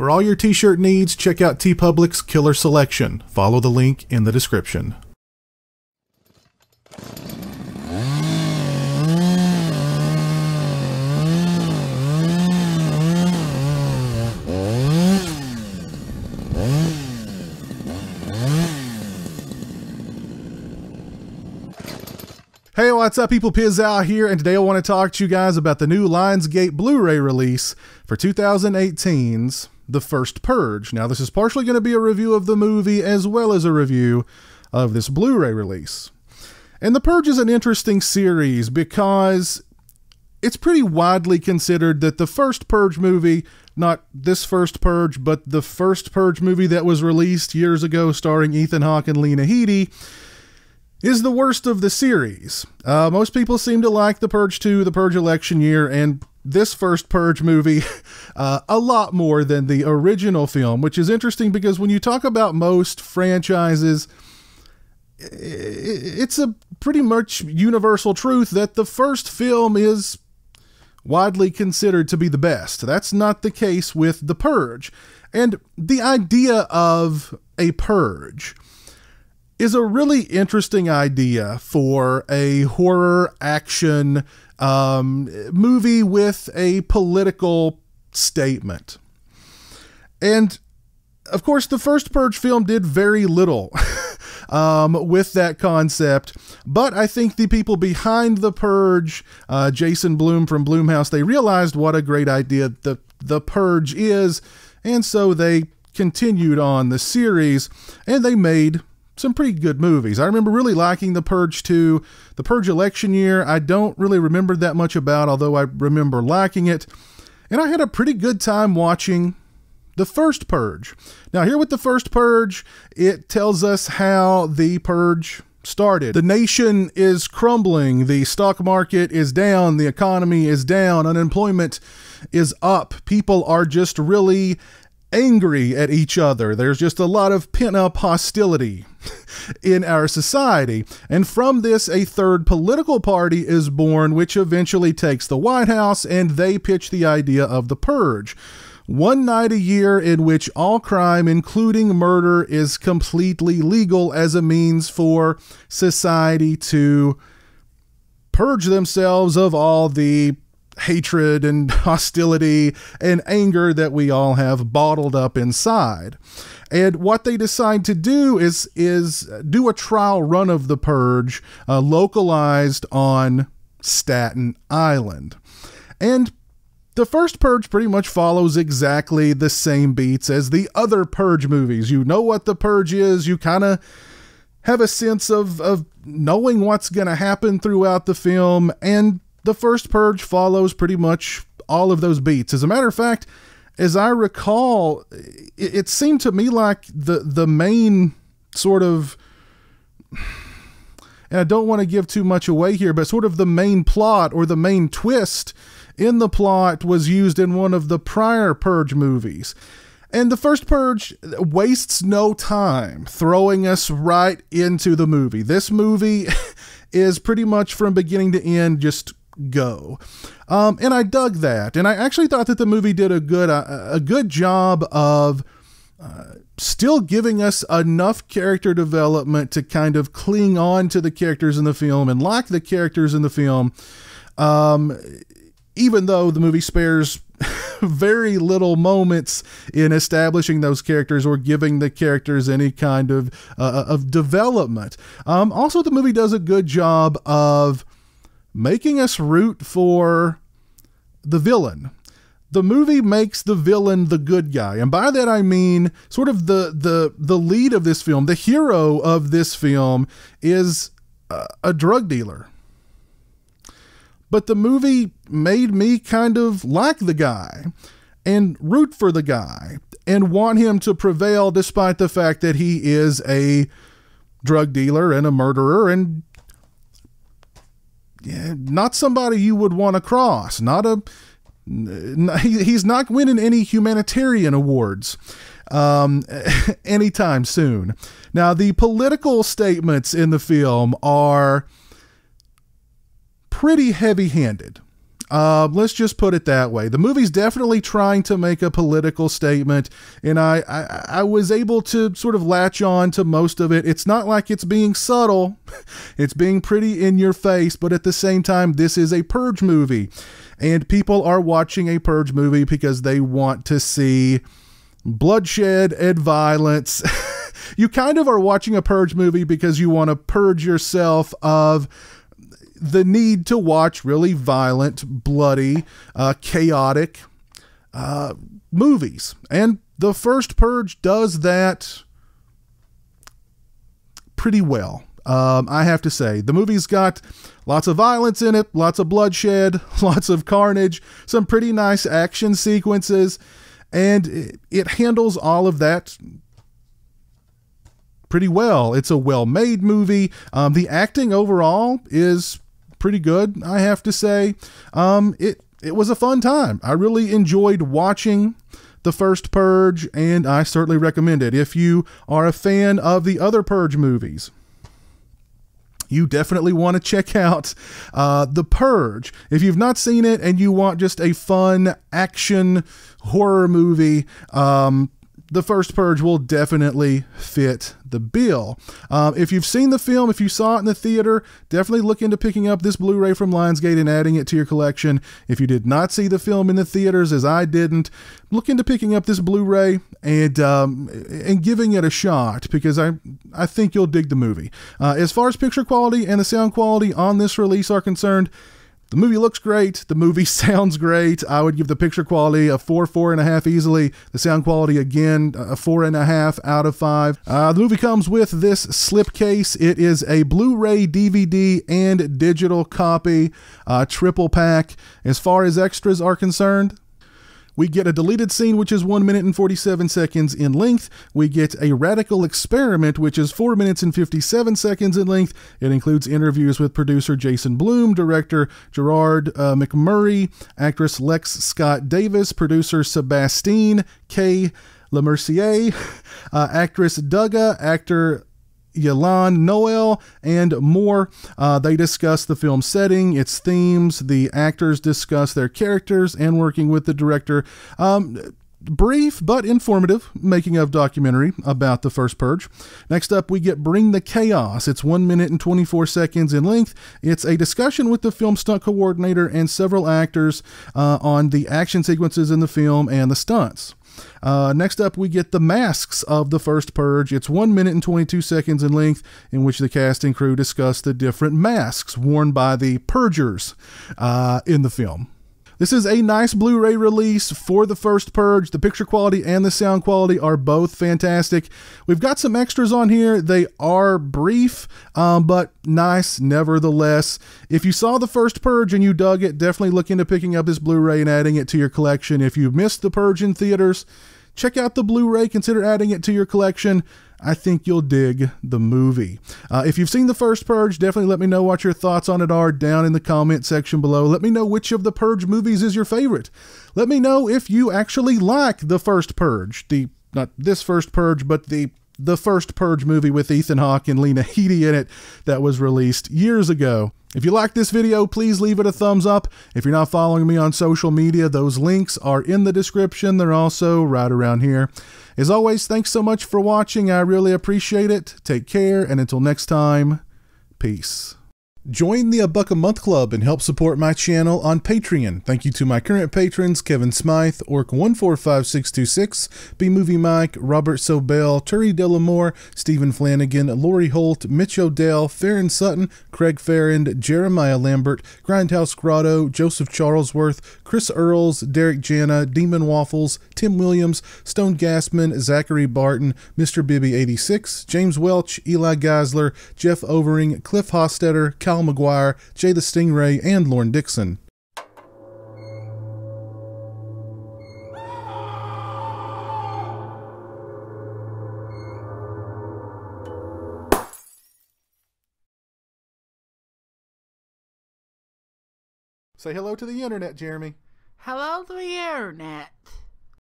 For all your t-shirt needs, check out TeePublic's Killer Selection. Follow the link in the description. Hey, what's up people? Pizzal here, and today I want to talk to you guys about the new Lionsgate Blu-ray release for 2018's The First Purge. Now, this is partially going to be a review of the movie as well as a review of this Blu-ray release. And The Purge is an interesting series because it's pretty widely considered that the first Purge movie, not this first Purge, but the first Purge movie that was released years ago starring Ethan Hawke and Lena Headey, is the worst of the series. Most people seem to like The Purge 2, The Purge Election Year, and this first Purge movie a lot more than the original film, which is interesting because when you talk about most franchises, it's a pretty much universal truth that the first film is widely considered to be the best. That's not the case with The Purge. And the idea of a purge is a really interesting idea for a horror action movie with a political statement. And of course, the first Purge film did very little with that concept, but I think the people behind The Purge, Jason Blum from Blumhouse, they realized what a great idea the Purge is, and so they continued on the series, and they made some pretty good movies. I remember really liking The Purge 2. The Purge Election Year, I don't really remember that much about, although I remember liking it. And I had a pretty good time watching The First Purge. Now, here with The First Purge, it tells us how the Purge started. The nation is crumbling. The stock market is down. The economy is down. Unemployment is up. People are just really angry at each other. There's just a lot of pent-up hostility in our society. And from this, a third political party is born, which eventually takes the White House, and they pitch the idea of the Purge. One night a year in which all crime, including murder, is completely legal as a means for society to purge themselves of all the hatred and hostility and anger that we all have bottled up inside. And what they decide to do is do a trial run of the Purge, localized on Staten Island. And the first Purge pretty much follows exactly the same beats as the other Purge movies. You know what the Purge is. You kind of have a sense of knowing what's going to happen throughout the film, and the first Purge follows pretty much all of those beats. As a matter of fact, as I recall, it seemed to me like the main sort of, and I don't want to give too much away here, but sort of the main plot or the main twist in the plot was used in one of the prior Purge movies. And the first Purge wastes no time throwing us right into the movie. This movie is pretty much from beginning to end just go. And I dug that. And I actually thought that the movie did a good job of still giving us enough character development to kind of cling on to the characters in the film and like the characters in the film, even though the movie spares very little moments in establishing those characters or giving the characters any kind of development. Also, the movie does a good job of making us root for the villain. The movie makes the villain the good guy. And by that I mean sort of the lead of this film, the hero of this film is a drug dealer. But the movie made me kind of like the guy and root for the guy and want him to prevail despite the fact that he is a drug dealer and a murderer and not somebody you would want to cross. He's not winning any humanitarian awards anytime soon. Now, the political statements in the film are pretty heavy-handed. Let's just put it that way. The movie's definitely trying to make a political statement, and I was able to sort of latch on to most of it. It's not like it's being subtle. It's being pretty in your face, but at the same time, this is a Purge movie, and people are watching a Purge movie because they want to see bloodshed and violence. You kind of are watching a Purge movie because you want to purge yourself of the need to watch really violent, bloody, chaotic movies. And the first Purge does that pretty well. I have to say, the movie's got lots of violence in it, lots of bloodshed, lots of carnage, some pretty nice action sequences, and it handles all of that pretty well. It's a well-made movie. The acting overall is pretty good, I have to say. It was a fun time. I really enjoyed watching the first Purge, and I certainly recommend it. If you are a fan of the other Purge movies, you definitely want to check out The Purge. If you've not seen it and you want just a fun action horror movie, the first Purge will definitely fit the bill. If you've seen the film, if you saw it in the theater, definitely look into picking up this Blu-ray from Lionsgate and adding it to your collection. If you did not see the film in the theaters, as I didn't, look into picking up this Blu-ray and giving it a shot, because I think you'll dig the movie. As far as picture quality and the sound quality on this release are concerned, the movie looks great. The movie sounds great. I would give the picture quality a 4, 4.5 easily. The sound quality, again, a 4.5 out of 5. The movie comes with this slipcase. It is a Blu-ray, DVD, and digital copy, triple pack. As far as extras are concerned, we get a deleted scene, which is 1 minute and 47 seconds in length. We get a radical experiment, which is 4 minutes and 57 seconds in length. It includes interviews with producer Jason Blum, director Gerard McMurray, actress Lex Scott Davis, producer Sebastien K. Lemercier, actress Dugga, actor Ylan Noel, and more. They discuss the film's setting, its themes. The actors discuss their characters and working with the director. Brief but informative making of documentary about the first Purge. Next up, we get Bring the Chaos. It's 1 minute and 24 seconds in length. It's a discussion with the film stunt coordinator and several actors on the action sequences in the film and the stunts. Next up, we get The Masks of the first Purge. It's 1 minute and 22 seconds in length, in which the cast and crew discuss the different masks worn by the Purgers in the film. This is a nice Blu-ray release for the first Purge. The picture quality and the sound quality are both fantastic. We've got some extras on here. They are brief, but nice nevertheless. If you saw the first Purge and you dug it, definitely look into picking up this Blu-ray and adding it to your collection. If you missed the Purge in theaters, check out the Blu-ray, consider adding it to your collection. I think you'll dig the movie. If you've seen the first Purge, definitely let me know what your thoughts on it are down in the comment section below. Let me know which of the Purge movies is your favorite. Let me know if you actually like the first Purge. Not this first Purge, but the first Purge movie with Ethan Hawke and Lena Headey in it that was released years ago. If you like this video, please leave it a thumbs up. If you're not following me on social media, those links are in the description. They're also right around here. As always, thanks so much for watching. I really appreciate it. Take care, and until next time, peace. Join the $1 a Month Club and help support my channel on Patreon. Thank you to my current patrons, Kevin Smythe, Orc145626, B-Movie Mike, Robert Sobel, Turi Delamore, Stephen Flanagan, Lori Holt, Mitch Odell, Farron Sutton, Craig Farrand, Jeremiah Lambert, Grindhouse Grotto, Joseph Charlesworth, Chris Earls, Derek Jana, Demon Waffles, Tim Williams, Stone Gassman, Zachary Barton, Mr. Bibby 86, James Welch, Eli Geisler, Jeff Overing, Cliff Hostetter, Kyle McGuire, Jay the Stingray, and Lorne Dixon. Say hello to the internet, Jeremy. Hello to the internet.